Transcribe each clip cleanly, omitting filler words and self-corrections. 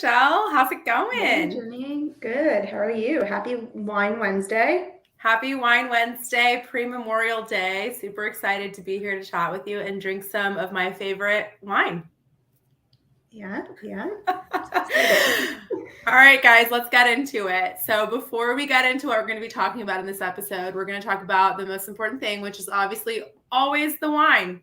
Michelle. How's it Hey, going? Jenny. Good. How are you? Happy Wine Wednesday. Happy Wine Wednesday, pre-Memorial Day. Super excited to be here to chat with you and drink some of my favorite wine. Yeah. Excited. All right, guys, let's get into it. So before we get into what we're going to be talking about in this episode, we're going to talk about the most important thing, which is obviously always the wine.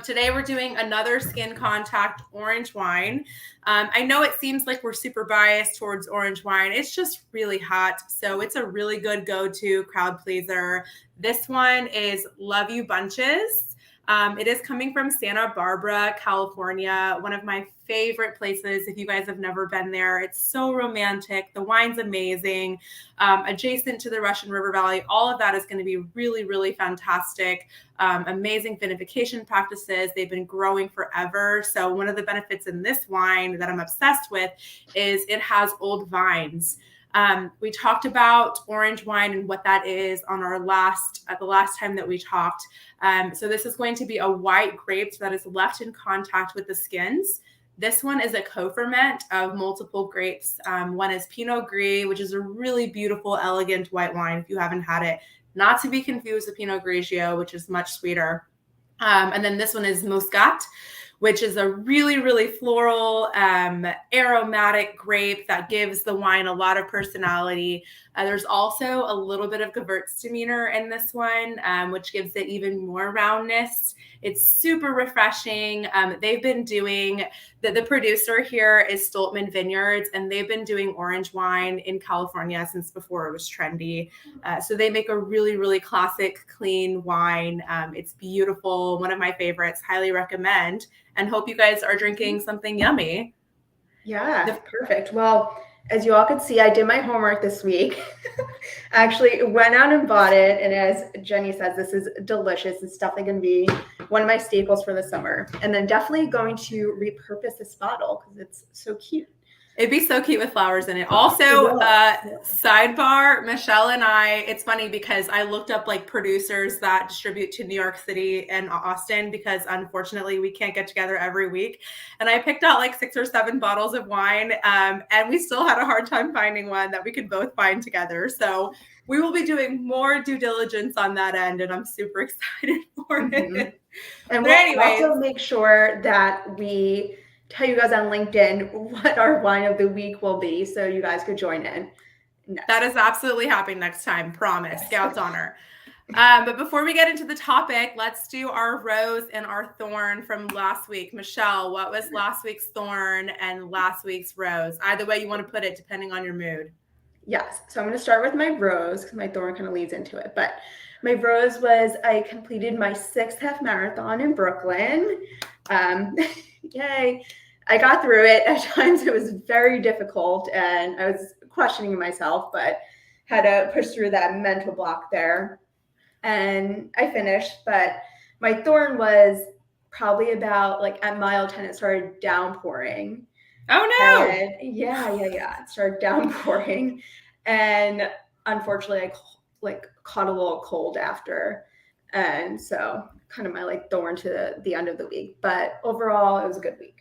Today we're doing another skin contact orange wine. I know it seems like we're super biased towards orange wine. It's just really hot, so it's a really good go-to crowd pleaser. This one is Love You Bunches. It is coming from Santa Barbara, California, one of my favorite places. If you guys have never been there, it's so romantic. The wine's amazing. Adjacent to the Russian River Valley, all of that is going to be really, really fantastic. Amazing vinification practices. They've been growing forever. So one of the benefits in this wine that I'm obsessed with is it has old vines. We talked about orange wine and what that is on the last time that we talked. So this is going to be a white grape that is left in contact with the skins. This one is a co-ferment of multiple grapes. One is Pinot Gris, which is a really beautiful, elegant white wine if you haven't had it. Not to be confused with Pinot Grigio, which is much sweeter. And then this one is Muscat, which is a really, really floral, aromatic grape that gives the wine a lot of personality. There's also a little bit of Gewürztraminer in this one, which gives it even more roundness. It's super refreshing. They've been doing, the producer here is Stoltman Vineyards, and they've been doing orange wine in California since before it was trendy. So they make a really, really classic, clean wine. It's beautiful, one of my favorites, highly recommend. And hope you guys are drinking something yummy. Yeah, perfect. Well, as you all could see, I did my homework this week. Actually went out and bought it. And as Jenny says, this is delicious. It's definitely going to be one of my staples for the summer. And then definitely going to repurpose this bottle because it's so cute. It'd be so cute with flowers in it. Also, sidebar, Michelle and I, it's funny because I looked up like producers that distribute to New York City and Austin because unfortunately we can't get together every week. And I picked out like 6 or 7 bottles of wine and we still had a hard time finding one that we could both find together. So we will be doing more due diligence on that end and I'm super excited for it. And we'll also make sure that we tell you guys on LinkedIn what our wine of the week will be so you guys could join in. That is absolutely happening next time. Promise. Scout's honor. But before we get into the topic, let's do our rose and our thorn from last week. Michelle, what was last week's thorn and last week's rose? Either way you want to put it, depending on your mood. Yes. So I'm going to start with my rose because my thorn kind of leads into it. But my rose was I completed my 6th half marathon in Brooklyn. Yay. I got through it. At times it was very difficult and I was questioning myself, but had to push through that mental block there. And I finished, but my thorn was probably about like at mile 10, it started downpouring. Oh no. And yeah. It started downpouring. And unfortunately I caught a little cold after. And so kind of my like thorn to the end of the week. But overall it was a good week.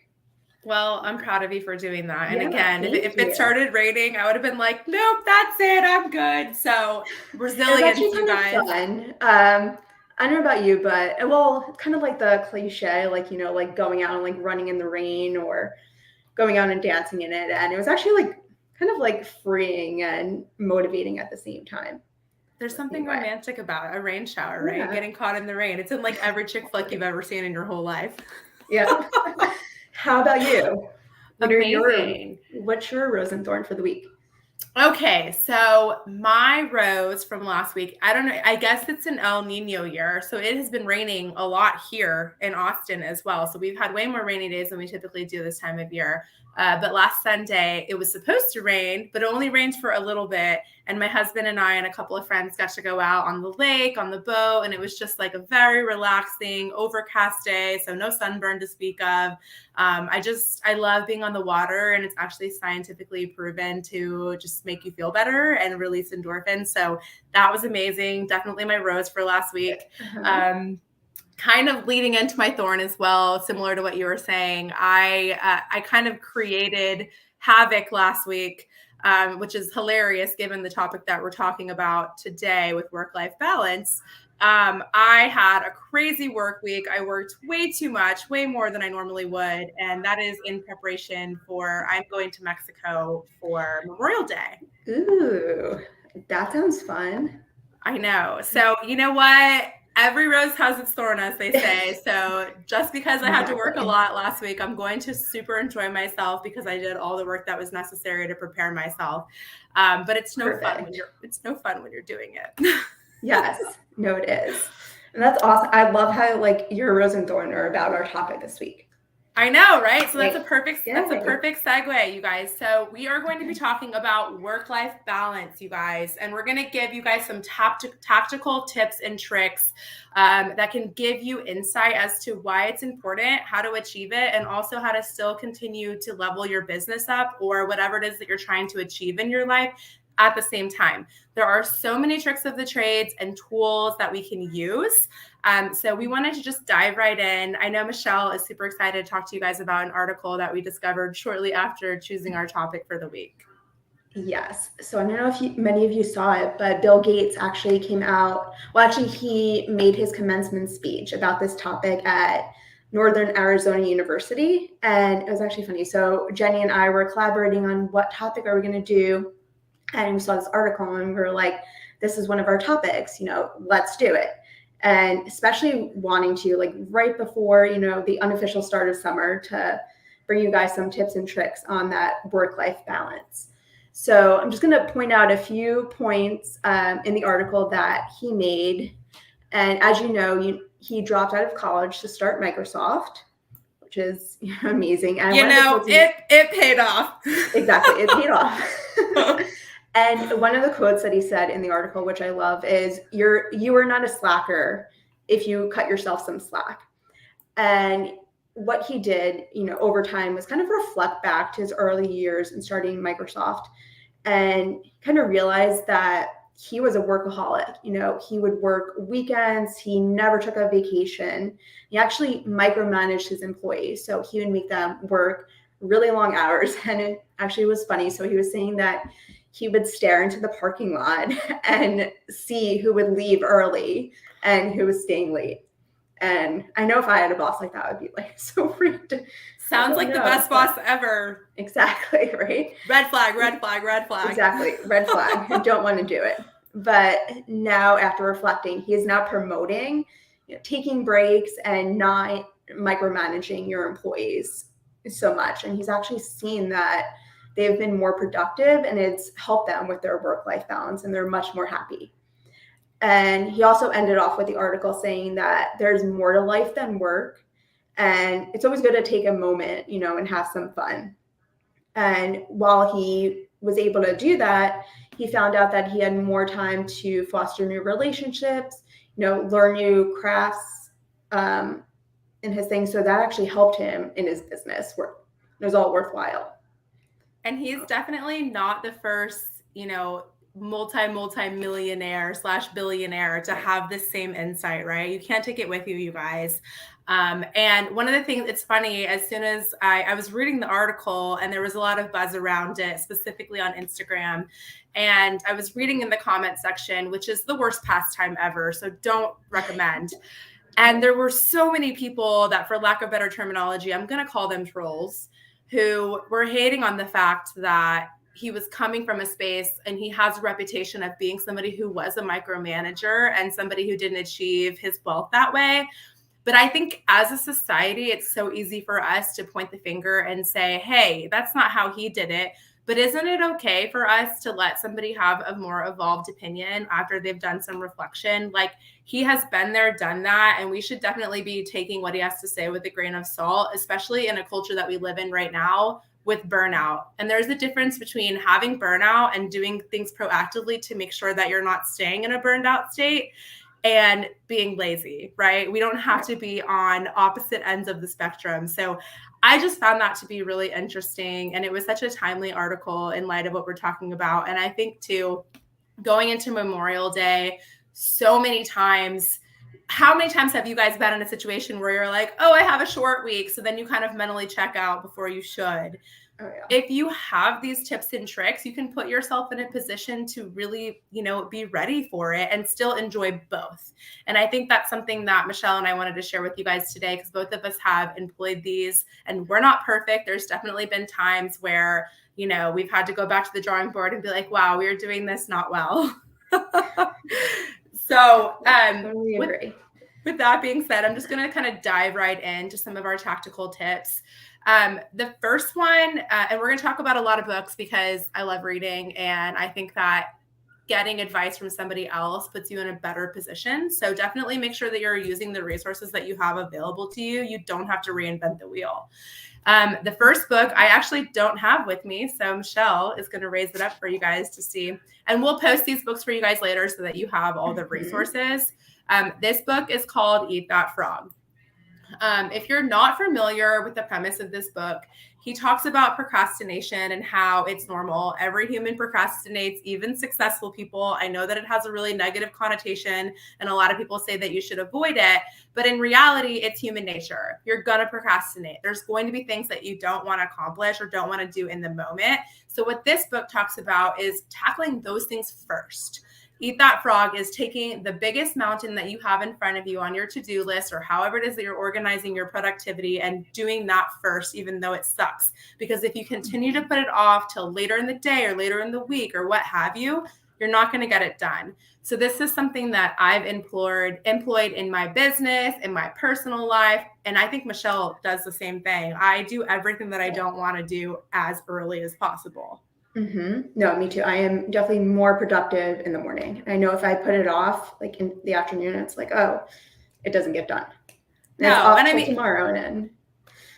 Well, I'm proud of you for doing that. And again, if it started raining, I would have been like, nope, that's it. I'm good. So resilience, you guys. Fun. I don't know about you, but well, kind of like the cliche, like, like going out and like running in the rain or going out and dancing in it. And it was actually like kind of like freeing and motivating at the same time. There's something romantic about a rain shower, right? Yeah. Getting caught in the rain. It's in like every chick flick you've ever seen in your whole life. Yeah. How about you? Amazing. What's your rose and thorn for the week? Okay, so my rose from last week, I don't know, I guess it's an El Nino year. So it has been raining a lot here in Austin as well. So we've had way more rainy days than we typically do this time of year. But last Sunday, it was supposed to rain, but it only rained for a little bit. And my husband and I and a couple of friends got to go out on the lake, on the boat. And it was just like a very relaxing, overcast day. So no sunburn to speak of. I love being on the water. And it's actually scientifically proven to just make you feel better and release endorphins. So that was amazing. Definitely my rose for last week. Kind of leading into my thorn as well, similar to what you were saying. I kind of created havoc last week, which is hilarious given the topic that we're talking about today with work-life balance. I had a crazy work week. I worked way too much, way more than I normally would. And that is in preparation for, I'm going to Mexico for Memorial Day. Ooh, that sounds fun. I know. So you know what? Every rose has its thorn, as they say. So just because I had to work a lot last week, I'm going to super enjoy myself because I did all the work that was necessary to prepare myself. But it's no fun when you're doing it. Yes, no, it is. And that's awesome. I love how like your rose and thorn are about our topic this week. I know, right? So that's a perfect segue, you guys. So we are going to be talking about work-life balance, you guys, and we're going to give you guys some tactical tips and tricks that can give you insight as to why it's important, how to achieve it, and also how to still continue to level your business up or whatever it is that you're trying to achieve in your life at the same time. There are so many tricks of the trades and tools that we can use. So we wanted to just dive right in. I know Michelle is super excited to talk to you guys about an article that we discovered shortly after choosing our topic for the week. Yes. So I don't know if many of you saw it, but Bill Gates actually came out. Well, actually, he made his commencement speech about this topic at Northern Arizona University. And it was actually funny. So Jenny and I were collaborating on what topic are we going to do. And we saw this article and we were like, this is one of our topics, let's do it. And especially wanting to, like, right before, the unofficial start of summer, to bring you guys some tips and tricks on that work-life balance. So I'm just going to point out a few points in the article that he made. And as you know, he dropped out of college to start Microsoft, which is amazing. And it paid off. Exactly, it paid off. And one of the quotes that he said in the article, which I love, is you are not a slacker if you cut yourself some slack. And what he did, over time was kind of reflect back to his early years in starting Microsoft and kind of realize that he was a workaholic. He would work weekends. He never took a vacation. He actually micromanaged his employees. So he would make them work really long hours. And it actually was funny. So he was saying that he would stare into the parking lot and see who would leave early and who was staying late. And I know if I had a boss like that, I would be like so freaked. Sounds like the best boss ever. Exactly, right? Red flag, red flag, red flag. Exactly, red flag. I don't want to do it. But now, after reflecting, he is now promoting, taking breaks and not micromanaging your employees so much. And he's actually seen that they've been more productive and it's helped them with their work-life balance and they're much more happy. And he also ended off with the article saying that there's more to life than work. And it's always good to take a moment, and have some fun. And while he was able to do that, he found out that he had more time to foster new relationships, learn new crafts in his thing. So that actually helped him in his business. It was all worthwhile. And he's definitely not the first, multi-millionaire / billionaire to have this same insight, right? You can't take it with you, you guys. And one of the things, it's funny, as soon as I was reading the article and there was a lot of buzz around it, specifically on Instagram, and I was reading in the comment section, which is the worst pastime ever. So don't recommend. And there were so many people that, for lack of better terminology, I'm going to call them trolls, who were hating on the fact that he was coming from a space and he has a reputation of being somebody who was a micromanager and somebody who didn't achieve his wealth that way. But I think as a society, it's so easy for us to point the finger and say, hey, that's not how he did it. But isn't it okay for us to let somebody have a more evolved opinion after they've done some reflection? Like, he has been there, done that, and we should definitely be taking what he has to say with a grain of salt, especially in a culture that we live in right now with burnout. And there's a difference between having burnout and doing things proactively to make sure that you're not staying in a burned out state and being lazy, right? We don't have to be on opposite ends of the spectrum. So I just found that to be really interesting. And it was such a timely article in light of what we're talking about. And I think too, going into Memorial Day, so many times, how many times have you guys been in a situation where you're like, oh, I have a short week. So then you kind of mentally check out before you should. Oh, yeah. if you have these tips and tricks, you can put yourself in a position to really, be ready for it and still enjoy both. And I think that's something that Michelle and I wanted to share with you guys today, because both of us have employed these, and we're not perfect. There's definitely been times where, we've had to go back to the drawing board and be like, wow, we are doing this not well. So totally agree. with that being said, I'm just going to kind of dive right into some of our tactical tips. The first one, and we're going to talk about a lot of books because I love reading, and I think that getting advice from somebody else puts you in a better position. So definitely make sure that you're using the resources that you have available to you. You don't have to reinvent the wheel. The first book I actually don't have with me, so Michelle is going to raise it up for you guys to see. And we'll post these books for you guys later so that you have all the resources. This book is called Eat That Frog. If you're not familiar with the premise of this book, he talks about procrastination and how it's normal. Every human procrastinates, even successful people. I know that it has a really negative connotation, and a lot of people say that you should avoid it. But in reality, it's human nature. You're going to procrastinate. There's going to be things that you don't want to accomplish or don't want to do in the moment. So what this book talks about is tackling those things first. Eat That Frog is taking the biggest mountain that you have in front of you on your to-do list, or however it is that you're organizing your productivity, and doing that first, even though it sucks. Because if you continue to put it off till later in the day or later in the week or what have you, you're not going to get it done. So this is something that I've employed in my business, in my personal life. And I think Michelle does the same thing. I do everything that I don't want to do as early as possible. No, me too. I am definitely more productive in the morning. I know if I put it off, like in the afternoon, it's like, oh, it doesn't get done. No, and I mean tomorrow, and then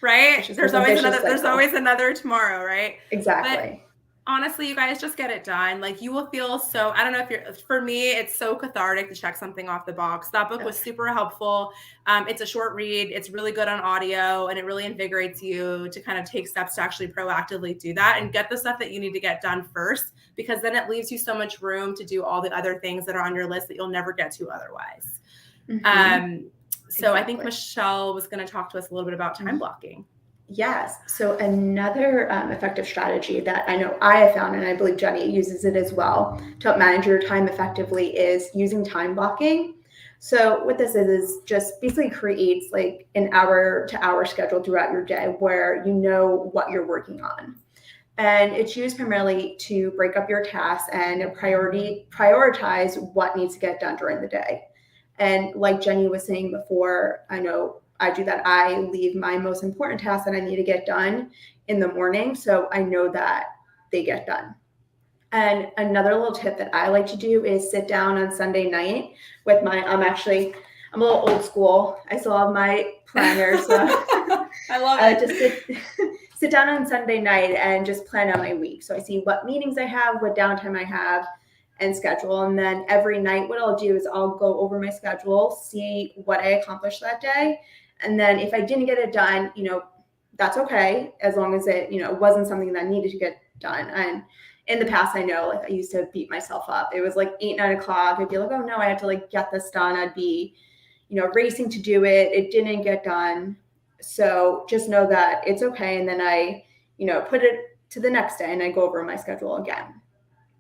right. There's always another tomorrow, right? Exactly. But honestly, you guys just get it done. Like, you will feel so, I don't know for me, it's so cathartic to check something off the box. That book was super helpful. It's a short read. It's really good on audio, and it really invigorates you to kind of take steps to actually proactively do that and get the stuff that you need to get done first, because then it leaves you so much room to do all the other things that are on your list that you'll never get to otherwise. So I think Michelle was going to talk to us a little bit about time blocking. Yes. So another effective strategy that I know I have found, and I believe Jenny uses it as well to help manage your time effectively, is using time blocking. So what this is just basically creates like an hour-to-hour schedule throughout your day where you know what you're working on. And it's used primarily to break up your tasks and prioritize what needs to get done during the day. And like Jenny was saying before, I know I do that. I leave my most important tasks that I need to get done in the morning, so I know that they get done. And another little tip that I like to do is sit down on Sunday night with I'm a little old school. I still have my planner, so I love it. Just sit down on Sunday night and just plan out my week. So I see what meetings I have, what downtime I have, and schedule. And then every night, what I'll do is I'll go over my schedule, see what I accomplished that day. And then if I didn't get it done, that's okay, as long as it, wasn't something that needed to get done. And in the past, I know, like, I used to beat myself up. It was like 8, 9 o'clock. I'd be like, oh no, I have to like get this done. I'd be, racing to do it. It didn't get done. So just know that it's okay. And then I, put it to the next day and I go over my schedule again.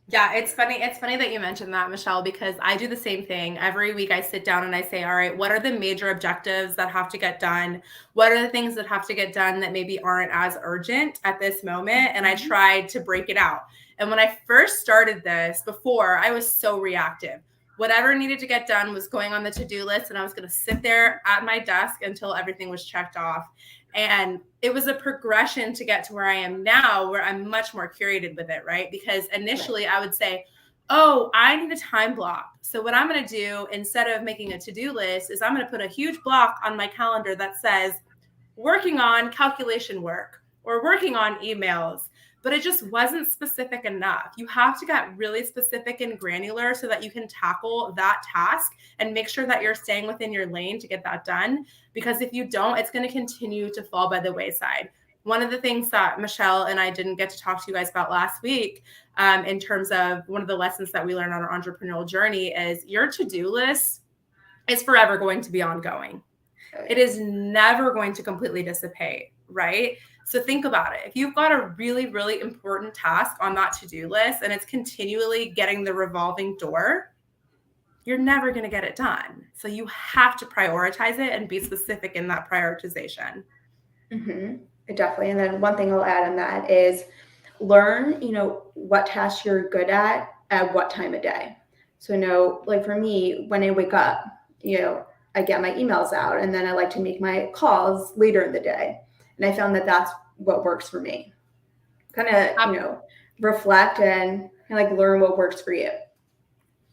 Yeah, it's funny. It's funny that you mentioned that, Michelle, because I do the same thing. Every week I sit down and I say, all right, what are the major objectives that have to get done? What are the things that have to get done that maybe aren't as urgent at this moment? And I tried to break it out. And when I first started this, before, I was so reactive. Whatever needed to get done was going on the to-do list, and I was going to sit there at my desk until everything was checked off. And it was a progression to get to where I am now, where I'm much more curated with it, right? Because initially I would say, oh, I need a time block. So what I'm going to do, instead of making a to-do list, is I'm going to put a huge block on my calendar that says working on calculation work or working on emails. But it just wasn't specific enough. You have to get really specific and granular so that you can tackle that task and make sure that you're staying within your lane to get that done. Because if you don't, it's going to continue to fall by the wayside. One of the things that Michelle and I didn't get to talk to you guys about last week, in terms of one of the lessons that we learned on our entrepreneurial journey, is your to-do list is forever going to be ongoing. It is never going to completely dissipate, right? So think about it. If you've got a really, really important task on that to-do list and it's continually getting the revolving door, you're never going to get it done. So you have to prioritize it and be specific in that prioritization. Definitely. And then one thing I'll add on that is learn, what tasks you're good at what time of day. So like for me, when I wake up, I get my emails out and then I like to make my calls later in the day. And I found that that's what works for me. Kind of, reflect and like learn what works for you.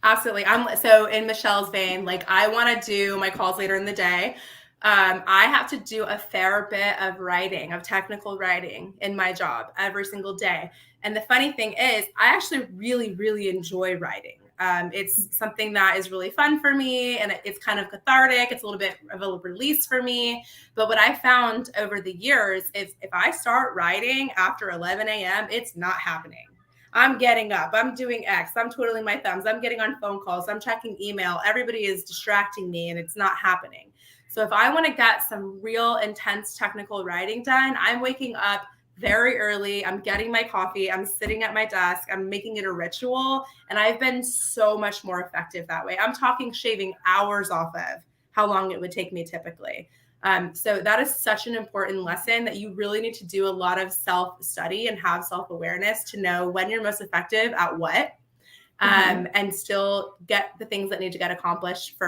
Absolutely. So in Michelle's vein, like I want to do my calls later in the day. I have to do a fair bit of writing, of technical writing in my job every single day. And the funny thing is, I actually really, really enjoy writing. It's something that is really fun for me and it's kind of cathartic. It's a little bit of a release for me. But what I found over the years is if I start writing after 11 a.m., it's not happening. I'm getting up, I'm doing X, I'm twiddling my thumbs, I'm getting on phone calls, I'm checking email. Everybody is distracting me and it's not happening. So if I want to get some real intense technical writing done, I'm waking up very early. I'm getting my coffee. I'm sitting at my desk. I'm making it a ritual. And I've been so much more effective that way. I'm talking shaving hours off of how long it would take me typically. So that is such an important lesson that you really need to do a lot of self-study and have self-awareness to know when you're most effective at what, and still get the things that need to get accomplished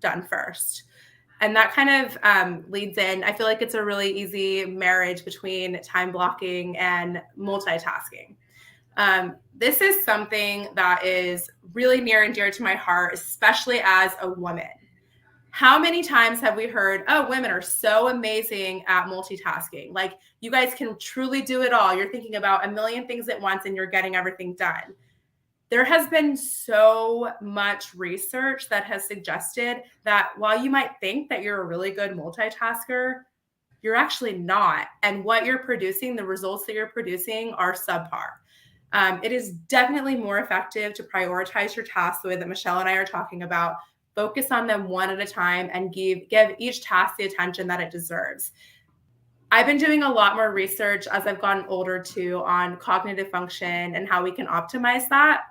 done first. And that kind of leads in, I feel like it's a really easy marriage between time blocking and multitasking. This is something that is really near and dear to my heart, especially as a woman. How many times have we heard, oh, women are so amazing at multitasking. Like you guys can truly do it all. You're thinking about a million things at once and you're getting everything done. There has been so much research that has suggested that while you might think that you're a really good multitasker, you're actually not. And what you're producing, the results that you're producing are subpar. It is definitely more effective to prioritize your tasks the way that Michelle and I are talking about. Focus on them one at a time and give each task the attention that it deserves. I've been doing a lot more research as I've gotten older too on cognitive function and how we can optimize that.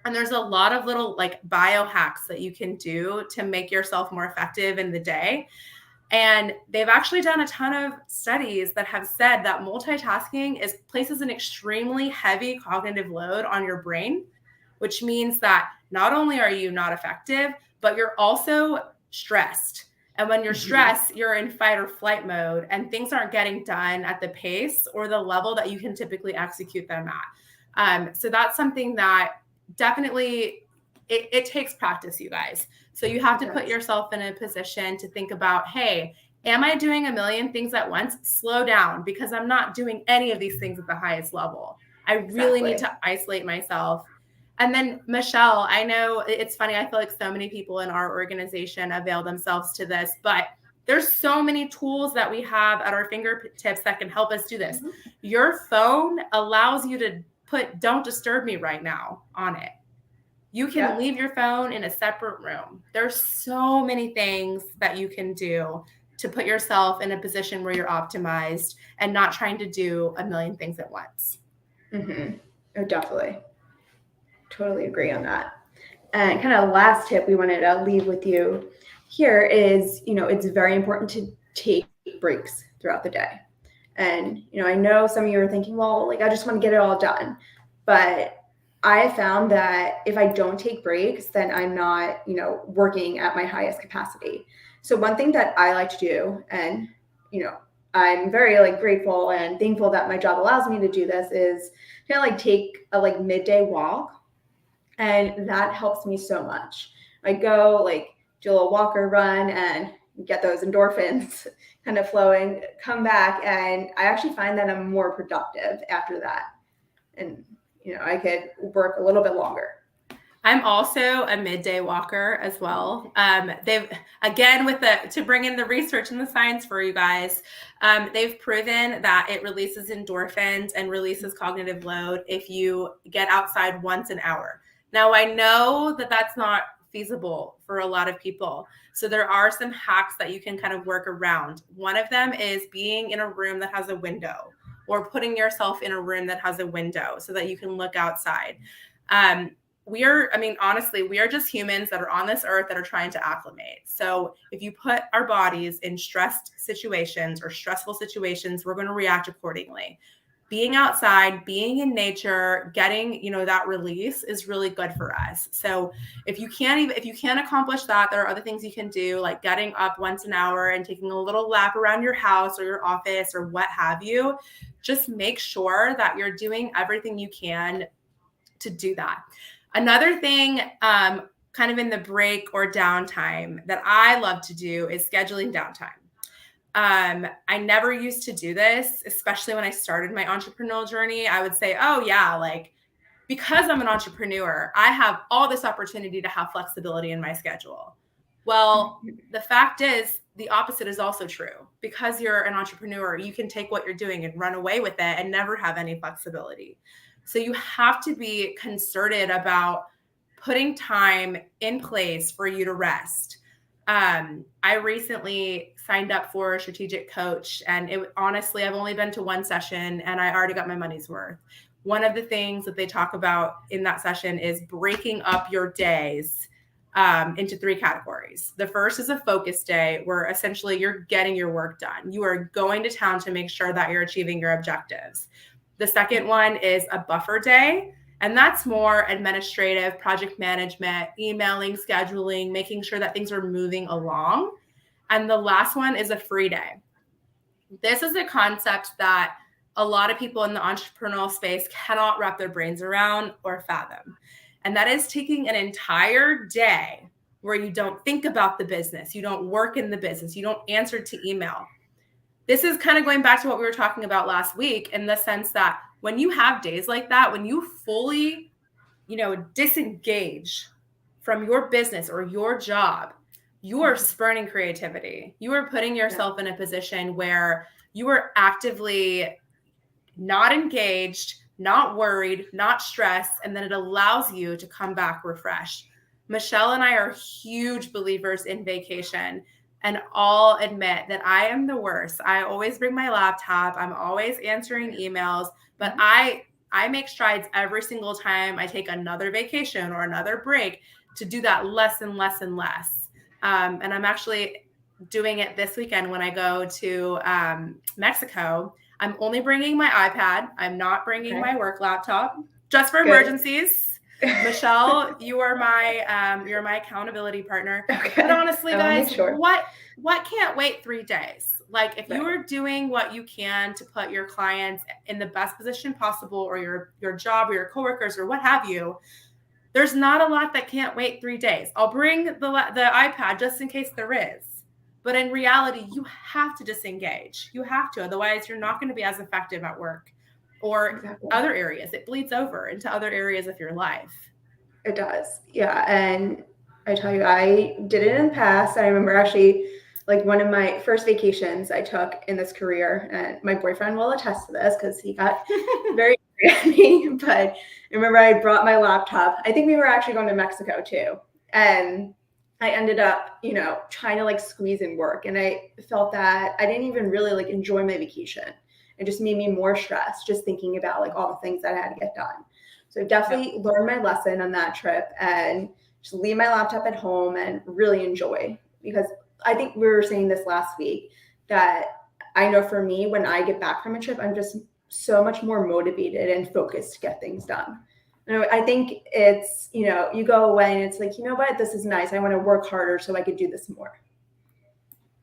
And there's a lot of little like biohacks that you can do to make yourself more effective in the day. And they've actually done a ton of studies that have said that multitasking places an extremely heavy cognitive load on your brain, which means that not only are you not effective, but you're also stressed. And when you're stressed, you're in fight or flight mode and things aren't getting done at the pace or the level that you can typically execute them at. So that's something that definitely it takes practice, you guys. So you have to put yourself in a position to think about, hey, am I doing a million things at once? Slow down because I'm not doing any of these things at the highest level. I really need to isolate myself. And then Michelle, I know it's funny. I feel like so many people in our organization avail themselves to this, but there's so many tools that we have at our fingertips that can help us do this. Your phone allows you to put "Don't disturb me right now" on it. You can leave your phone in a separate room. There's so many things that you can do to put yourself in a position where you're optimized and not trying to do a million things at once. Oh, definitely. Totally agree on that. And kind of last tip we wanted to leave with you here is, it's very important to take breaks throughout the day. And, I know some of you are thinking, well, like, I just want to get it all done. But I found that if I don't take breaks, then I'm not, working at my highest capacity. So one thing that I like to do, and, I'm very grateful and thankful that my job allows me to do this, is kind of take a midday walk. And that helps me so much. I go do a little walk or run and get those endorphins kind of flowing, come back, and I actually find that I'm more productive after that. And, I could work a little bit longer. I'm also a midday walker as well. They've, again, to bring in the research and the science for you guys, they've proven that it releases endorphins and releases cognitive load if you get outside once an hour. Now, I know that that's not feasible for a lot of people. So there are some hacks that you can kind of work around. One of them is being in a room that has a window, or putting yourself in a room that has a window so that you can look outside. Honestly, we are just humans that are on this earth that are trying to acclimate. So if you put our bodies in stressed situations or stressful situations, we're going to react accordingly. Being outside, being in nature, getting, that release is really good for us. So if you can't accomplish that, there are other things you can do, like getting up once an hour and taking a little lap around your house or your office or what have you. Just make sure that you're doing everything you can to do that. Another thing, kind of in the break or downtime that I love to do is scheduling downtime. I never used to do this, especially when I started my entrepreneurial journey. I would say, oh yeah, like, because I'm an entrepreneur, I have all this opportunity to have flexibility in my schedule. Well, the fact is, the opposite is also true. Because you're an entrepreneur, you can take what you're doing and run away with it and never have any flexibility. So you have to be concerted about putting time in place for you to rest. I recently signed up for a strategic coach, and honestly, I've only been to one session and I already got my money's worth. One of the things that they talk about in that session is breaking up your days into 3 categories. The first is a focus day, where essentially you're getting your work done. You are going to town to make sure that you're achieving your objectives. The second one is a buffer day, and that's more administrative, project management, emailing, scheduling, making sure that things are moving along. And the last one is a free day. This is a concept that a lot of people in the entrepreneurial space cannot wrap their brains around or fathom. And that is taking an entire day where you don't think about the business, you don't work in the business, you don't answer to email. This is kind of going back to what we were talking about last week, in the sense that when you have days like that, when you fully, disengage from your business or your job, you are spurning creativity. You are putting yourself in a position where you are actively not engaged, not worried, not stressed, and then it allows you to come back refreshed. Michelle and I are huge believers in vacation, and I'll admit that I am the worst. I always bring my laptop. I'm always answering emails, but I make strides every single time I take another vacation or another break to do that less and less and less. And I'm actually doing it this weekend when I go to Mexico. I'm only bringing my iPad. I'm not bringing my work laptop, just for emergencies. Michelle, you are my accountability partner. Okay. But honestly, guys, what can't wait 3 days? Like, if you are doing what you can to put your clients in the best position possible, or your job or your coworkers or what have you, there's not a lot that can't wait 3 days. I'll bring the iPad just in case there is. But in reality, you have to disengage. You have to. Otherwise, you're not going to be as effective at work or other areas. It bleeds over into other areas of your life. It does. Yeah. And I tell you, I did it in the past. I remember actually, like, one of my first vacations I took in this career, and my boyfriend will attest to this because he got very angry at me. But I remember I brought my laptop. I think we were actually going to Mexico too. And I ended up, trying to like squeeze in work. And I felt that I didn't even really like enjoy my vacation. It just made me more stressed just thinking about like all the things that I had to get done. So definitely learned my lesson on that trip, and just leave my laptop at home and really enjoy. Because I think we were saying this last week, that I know for me, when I get back from a trip, I'm just so much more motivated and focused to get things done. I think it's, you go away and it's like, you know what, this is nice. I want to work harder so I could do this more.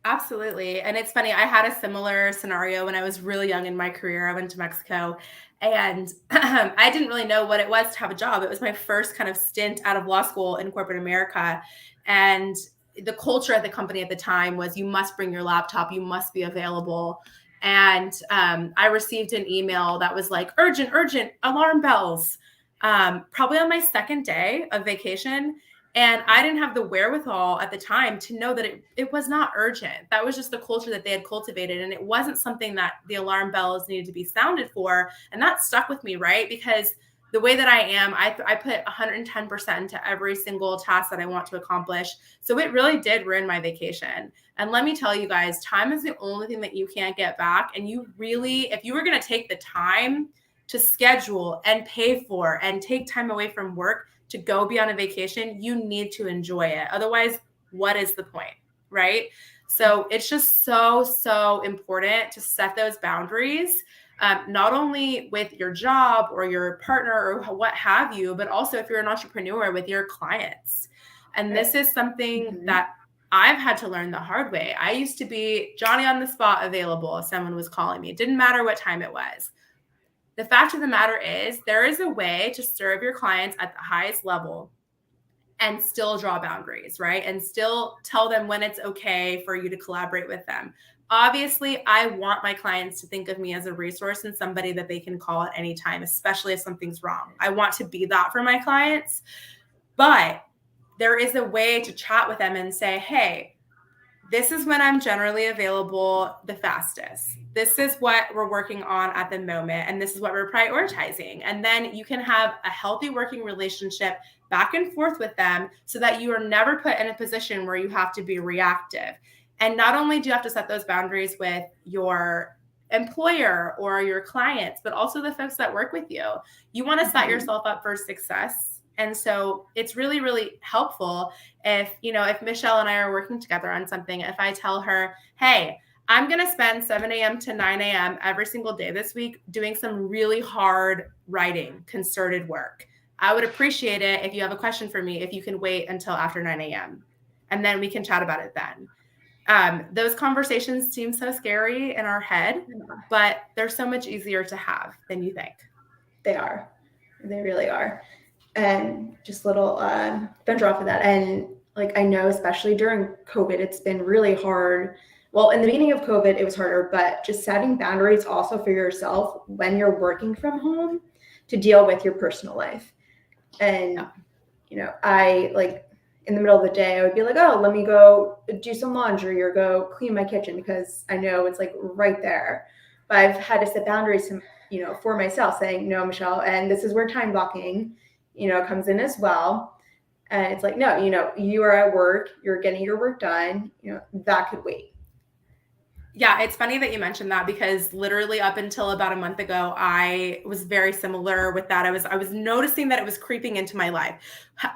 Absolutely. And it's funny, I had a similar scenario when I was really young in my career. I went to Mexico, and I didn't really know what it was to have a job. It was my first kind of stint out of law school in corporate America. And the culture at the company at the time was, you must bring your laptop, you must be available. And I received an email that was like, urgent, alarm bells. Probably on my second day of vacation. And I didn't have the wherewithal at the time to know that it was not urgent. That was just the culture that they had cultivated. And it wasn't something that the alarm bells needed to be sounded for. And that stuck with me, right? Because the way that I am, I put 110% into every single task that I want to accomplish. So it really did ruin my vacation. And let me tell you guys, time is the only thing that you can't get back. And you really, if you were going to take the time to schedule and pay for and take time away from work to go be on a vacation, you need to enjoy it. Otherwise, what is the point, right? So it's just so important to set those boundaries, not only with your job or your partner or what have you, but also if you're an entrepreneur with your clients. And this is something that I've had to learn the hard way. I used to be Johnny on the spot available if someone was calling me. It didn't matter what time it was. The fact of the matter is there is a way to serve your clients at the highest level and still draw boundaries, right? And still tell them when it's okay for you to collaborate with them. Obviously, I want my clients to think of me as a resource and somebody that they can call at any time, especially if something's wrong. I want to be that for my clients. But there is a way to chat with them and say, hey, this is when I'm generally available the fastest. This is what we're working on at the moment. And this is what we're prioritizing. And then you can have a healthy working relationship back and forth with them so that you are never put in a position where you have to be reactive. And not only do you have to set those boundaries with your employer or your clients, but also the folks that work with you. You want to set yourself up for success. And so it's really helpful if Michelle and I are working together on something, if I tell her, hey, I'm going to spend 7 a.m. to 9 a.m. every single day this week doing some really hard writing, concerted work. I would appreciate it if you have a question for me, if you can wait until after 9 a.m. and then we can chat about it then. Those conversations seem so scary in our head, but they're so much easier to have than you think. They are. They really are. And just a little venture off of that. And like, I know, especially during COVID, it's been really hard. Well, in the beginning of COVID, it was harder, but just setting boundaries also for yourself when you're working from home to deal with your personal life. And, I like in the middle of the day, I would be like, oh, let me go do some laundry or go clean my kitchen because I know it's like right there. But I've had to set boundaries to, for myself saying, no, Michelle, and this is where time blocking comes in as well. And it's like, no, you are at work, you're getting your work done, that could wait. Yeah, it's funny that you mentioned that because literally up until about a month ago, I was very similar with that. I was noticing that it was creeping into my life.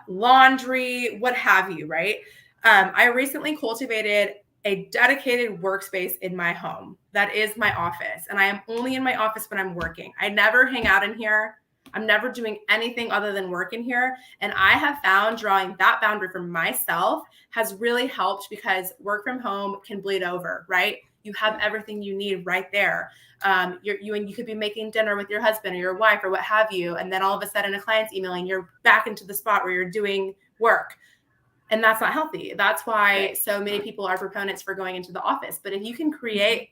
Laundry, what have you, right? I recently cultivated a dedicated workspace in my home. That is my office. And I am only in my office when I'm working. I never hang out in here. I'm never doing anything other than work in here. And I have found drawing that boundary for myself has really helped because work from home can bleed over, right? You have everything you need right there. You could be making dinner with your husband or your wife or what have you. And then all of a sudden a client's emailing, you're back into the spot where you're doing work. And that's not healthy. That's why so many people are proponents for going into the office. But if you can create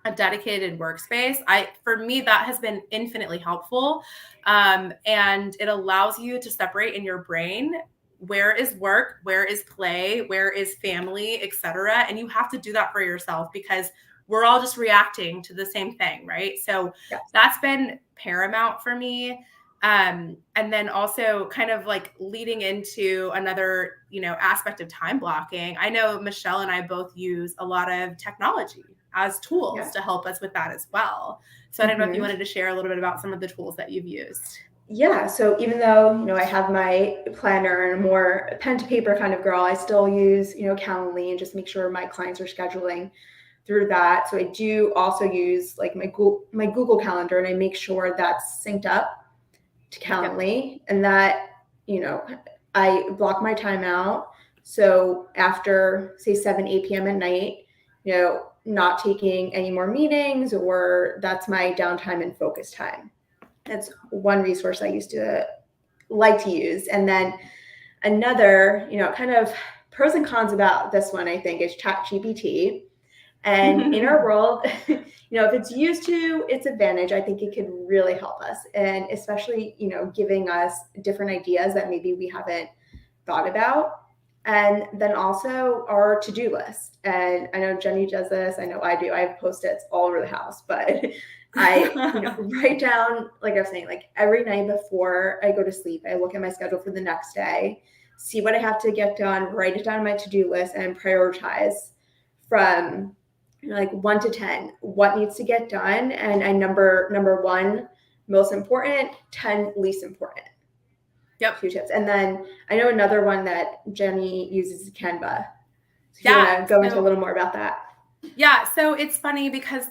a dedicated workspace, for me, that has been infinitely helpful. And it allows you to separate in your brain where is work, where is play, where is family, etc. And you have to do that for yourself because we're all just reacting to the same thing, right? So that's been paramount for me. And then also kind of like leading into another, aspect of time blocking. I know Michelle and I both use a lot of technology as tools to help us with that as well. So I don't know if you wanted to share a little bit about some of the tools that you've used. Yeah. So even though, I have my planner and more pen to paper kind of girl, I still use, Calendly and just make sure my clients are scheduling through that. So I do also use like my Google Calendar and I make sure that's synced up to Calendly and that, I block my time out. So after say 7, 8 p.m. at night, not taking any more meetings or that's my downtime and focus time. That's one resource I used to like to use. And then another, kind of pros and cons about this one, I think, is ChatGPT. And in our world, if it's used to its advantage, I think it could really help us. And especially, giving us different ideas that maybe we haven't thought about. And then also our to-do list. And I know Jenny does this. I know I do. I have Post-its all over the house, but I, write down, like I was saying, like every night before I go to sleep, I look at my schedule for the next day, see what I have to get done, write it down on my to-do list, and prioritize from like 1 to 10 what needs to get done, and I number 1 most important, 10 least important. Yep. 2 tips. And then I know another one that Jenny uses is Canva. So if you Yeah. want to go into a little more about that. Yeah. So it's funny because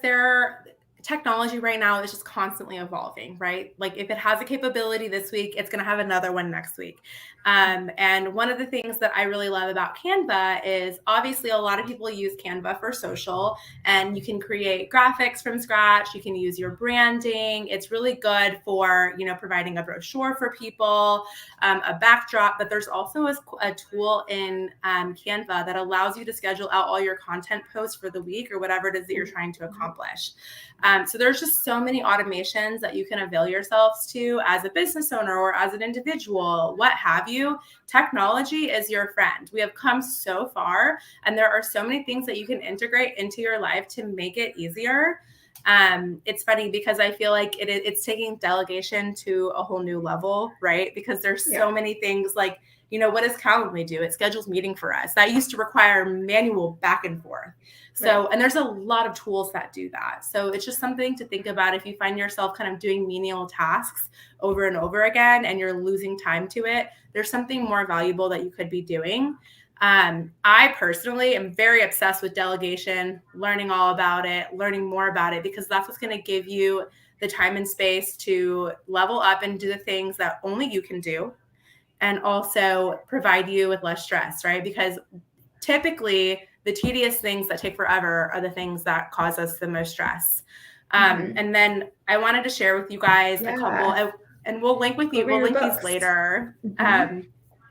technology right now is just constantly evolving, right? Like if it has a capability this week, it's going to have another one next week. And one of the things that I really love about Canva is obviously a lot of people use Canva for social, and you can create graphics from scratch. You can use your branding. It's really good for, providing a brochure for people, a backdrop, but there's also a tool in Canva that allows you to schedule out all your content posts for the week or whatever it is that you're trying to accomplish. So there's just so many automations that you can avail yourselves to as a business owner or as an individual, what have you. Technology is your friend. We have come so far, and there are so many things that you can integrate into your life to make it easier. It's funny because I feel like it's taking delegation to a whole new level, right? Because there's so many things like, what does Calendly do? It schedules meeting for us. That used to require manual back and forth. So, and there's a lot of tools that do that. So it's just something to think about if you find yourself kind of doing menial tasks over and over again and you're losing time to it. There's something more valuable that you could be doing. I personally am very obsessed with delegation, learning all about it, learning more about it, because that's what's going to give you the time and space to level up and do the things that only you can do, and also provide you with less stress, right? Because typically the tedious things that take forever are the things that cause us the most stress. And then I wanted to share with you guys a couple, and we'll link with you. We'll link these later.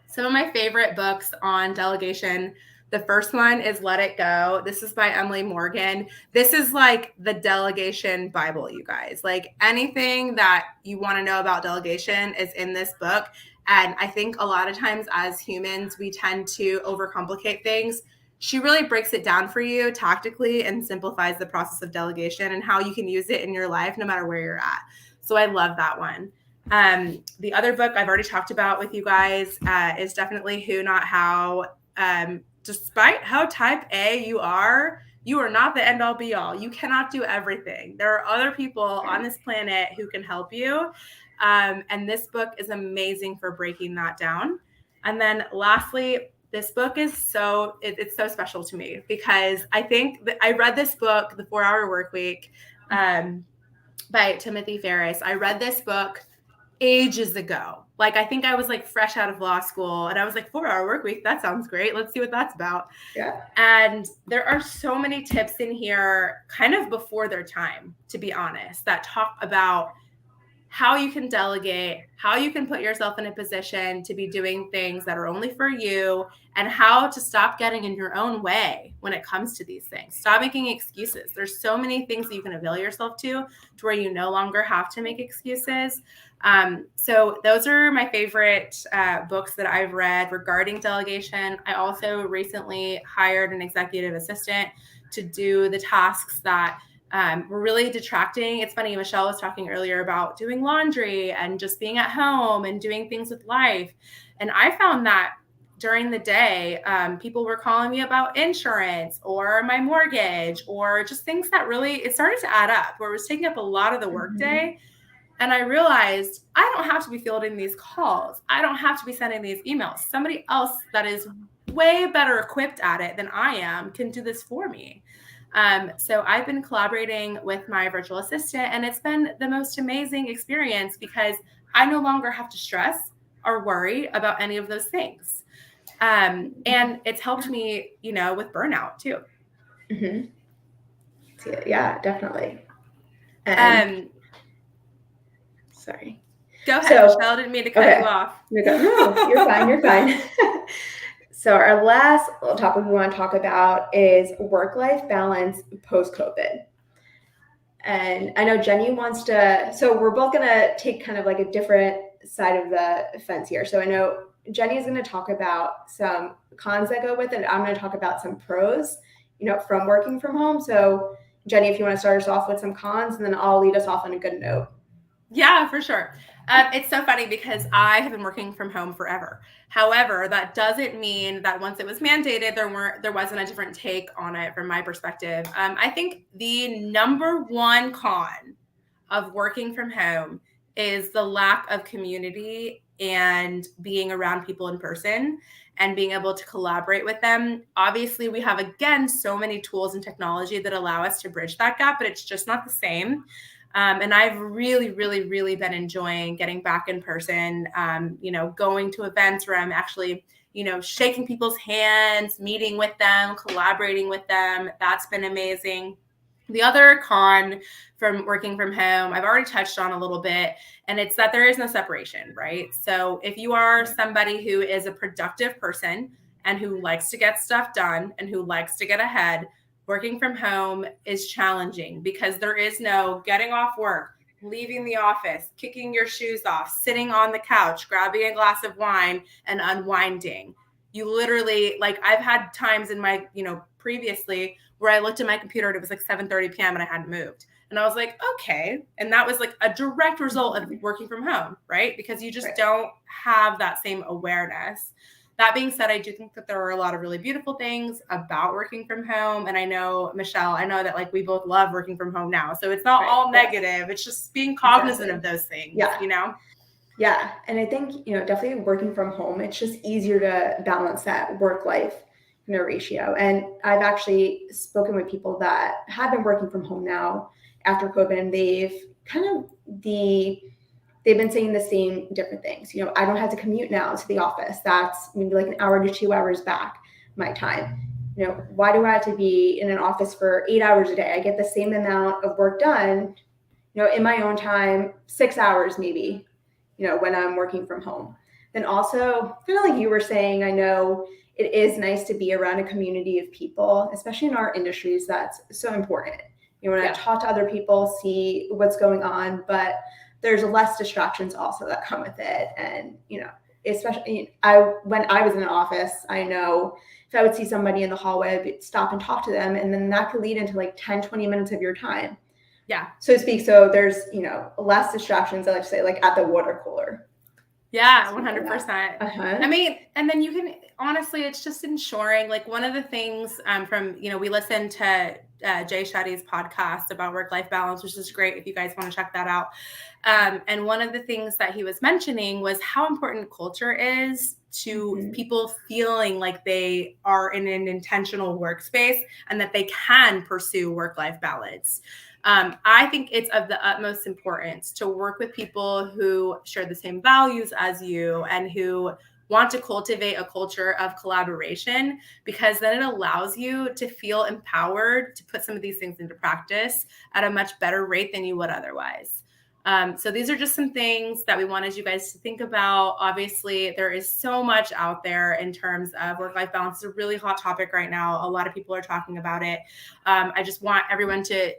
Some of my favorite books on delegation. The first one is Let It Go. This is by Emily Morgan. This is like the delegation Bible, you guys. Like anything that you want to know about delegation is in this book. And I think a lot of times as humans, we tend to overcomplicate things. She really breaks it down for you tactically and simplifies the process of delegation and how you can use it in your life no matter where you're at. So I love that one. The other book I've already talked about with you guys is definitely Who Not How. Despite how type A you are not the end all be all. You cannot do everything. There are other people on this planet who can help you. And this book is amazing for breaking that down. And then lastly, this book is it's so special to me because I think that I read this book, The 4-Hour Workweek, by Timothy Ferriss. I read this book ages ago. Like, I think I was like fresh out of law school and I was like, 4-Hour Workweek, that sounds great. Let's see what that's about. Yeah. And there are so many tips in here kind of before their time, to be honest, that talk about how you can delegate, how you can put yourself in a position to be doing things that are only for you, and how to stop getting in your own way when it comes to these things. Stop making excuses. There's so many things that you can avail yourself to where you no longer have to make excuses. So those are my favorite books that I've read regarding delegation. I also recently hired an executive assistant to do the tasks that were really detracting. It's funny, Michelle was talking earlier about doing laundry and just being at home and doing things with life. And I found that during the day, people were calling me about insurance or my mortgage or just things that really, it started to add up where it was taking up a lot of the workday. And I realized I don't have to be fielding these calls. I don't have to be sending these emails. Somebody else that is way better equipped at it than I am can do this for me. So I've been collaborating with my virtual assistant, and it's been the most amazing experience because I no longer have to stress or worry about any of those things. And it's helped me, with burnout too. Mm-hmm. Yeah, definitely. Sorry. Go ahead, Michelle. I didn't mean to cut you off. No, you're fine. You're fine. So our last topic we want to talk about is work-life balance post-COVID. And I know Jenny wants to, so we're both going to take kind of like a different side of the fence here. So I know Jenny is going to talk about some cons that go with it. I'm going to talk about some pros, from working from home. So, Jenny, if you want to start us off with some cons, and then I'll lead us off on a good note. Yeah, for sure. It's so funny because I have been working from home forever. However, that doesn't mean that once it was mandated, there wasn't a different take on it from my perspective. I think the number one con of working from home is the lack of community and being around people in person and being able to collaborate with them. Obviously, we have, again, so many tools and technology that allow us to bridge that gap, but it's just not the same. And I've really, really, really been enjoying getting back in person, going to events where I'm actually, shaking people's hands, meeting with them, collaborating with them. That's been amazing. The other con from working from home, I've already touched on a little bit, and it's that there is no separation, right? So if you are somebody who is a productive person and who likes to get stuff done and who likes to get ahead, working from home is challenging because there is no getting off work, leaving the office, kicking your shoes off, sitting on the couch, grabbing a glass of wine and unwinding. You literally, like, I've had times in my, previously where I looked at my computer and it was like 7:30 p.m. and I hadn't moved. And I was like, okay. And that was like a direct result of working from home, right? Because you just don't have that same awareness. That being said, I do think that there are a lot of really beautiful things about working from home. And I know, Michelle, that like we both love working from home now. So it's not all negative. It's just being cognizant of those things, Yeah. And I think, definitely working from home, it's just easier to balance that work-life ratio. And I've actually spoken with people that have been working from home now after COVID, and they've been saying the same different things. I don't have to commute now to the office. That's maybe like an hour to 2 hours back my time. Why do I have to be in an office for 8 hours a day? I get the same amount of work done, in my own time, 6 hours maybe, when I'm working from home. Then also, kind of like you were saying, I know it is nice to be around a community of people, especially in our industries. That's so important. When I talk to other people, see what's going on, but there's less distractions also that come with it. And, especially when I was in an office, I know if I would see somebody in the hallway, I'd stop and talk to them. And then that could lead into like 10, 20 minutes of your time. Yeah. So to speak. So there's, less distractions, I like to say, like at the water cooler. Yeah, 100%. I mean, and then you can, honestly, it's just ensuring, like, one of the things from, we listened to Jay Shetty's podcast about work-life balance, which is great if you guys want to check that out. And one of the things that he was mentioning was how important culture is to people feeling like they are in an intentional workspace and that they can pursue work-life balance. I think it's of the utmost importance to work with people who share the same values as you and who want to cultivate a culture of collaboration, because then it allows you to feel empowered to put some of these things into practice at a much better rate than you would otherwise. So these are just some things that we wanted you guys to think about. Obviously, there is so much out there in terms of work-life balance. It's a really hot topic right now. A lot of people are talking about it. I just want everyone to,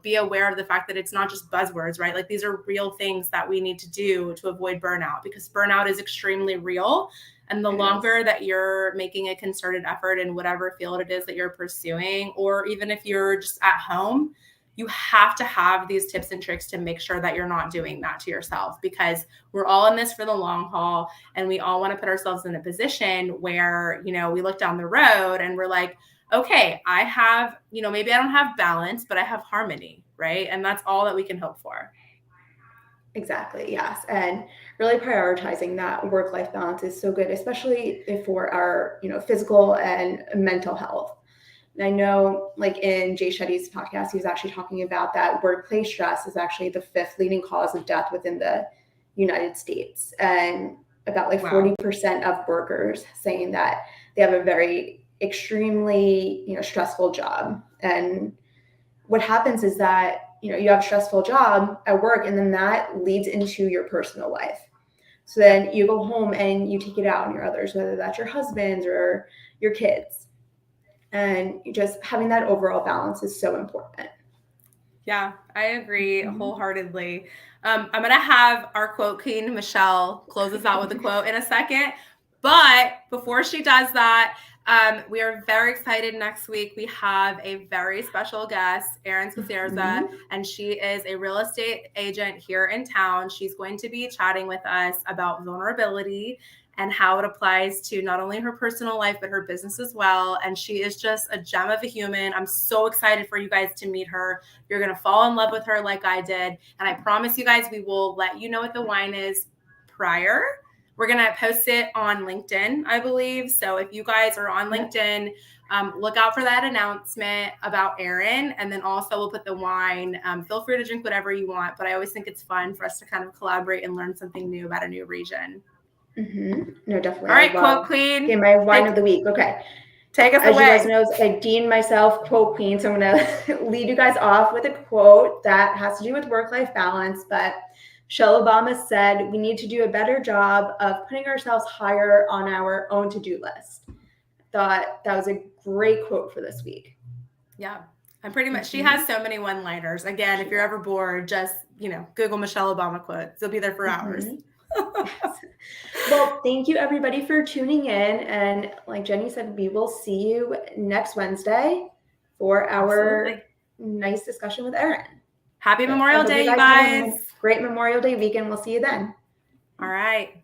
be aware of the fact that it's not just buzzwords, right? Like, these are real things that we need to do to avoid burnout, because burnout is extremely real. And the longer that you're making a concerted effort in whatever field it is that you're pursuing, or even if you're just at home, you have to have these tips and tricks to make sure that you're not doing that to yourself, because we're all in this for the long haul. And we all want to put ourselves in a position where, we look down the road and we're like, okay, I have, maybe I don't have balance, but I have harmony, right? And that's all that we can hope for. Exactly. Yes. And really prioritizing that work-life balance is so good, especially for our, physical and mental health. And I know, like in Jay Shetty's podcast, he was actually talking about that workplace stress is actually the 5th leading cause of death within the United States. And about like 40% of workers saying that they have a very extremely, stressful job. And what happens is that, you have a stressful job at work, and then that leads into your personal life. So then you go home and you take it out on your others, whether that's your husbands or your kids. And just having that overall balance is so important. Yeah, I agree wholeheartedly. I'm going to have our quote queen, Michelle, close us out with a quote in a second. But before she does that, We are very excited. Next week, we have a very special guest, Erin Scacerza, and she is a real estate agent here in town. She's going to be chatting with us about vulnerability and how it applies to not only her personal life, but her business as well. And she is just a gem of a human. I'm so excited for you guys to meet her. You're going to fall in love with her like I did. And I promise you guys, we will let you know what the wine is prior. We're going to post it on LinkedIn, I believe. So if you guys are on LinkedIn, look out for that announcement about Erin. And then also we'll put the wine. Feel free to drink whatever you want. But I always think it's fun for us to kind of collaborate and learn something new about a new region. No, definitely. All right, quote queen. Okay, my wine of the week. Okay. Take us away. As you guys know, I deemed myself quote queen. So I'm going to lead you guys off with a quote that has to do with work-life balance. But Michelle Obama said, we need to do a better job of putting ourselves higher on our own to-do list. Thought that was a great quote for this week. Yeah, I'm pretty much, she has so many one-liners. Again, if you're ever bored, just, Google Michelle Obama quotes. You'll be there for hours. Well, thank you everybody for tuning in. And like Jenny said, we will see you next Wednesday for our nice discussion with Erin. Happy Memorial Day, you guys. Great Memorial Day weekend. We'll see you then. All right.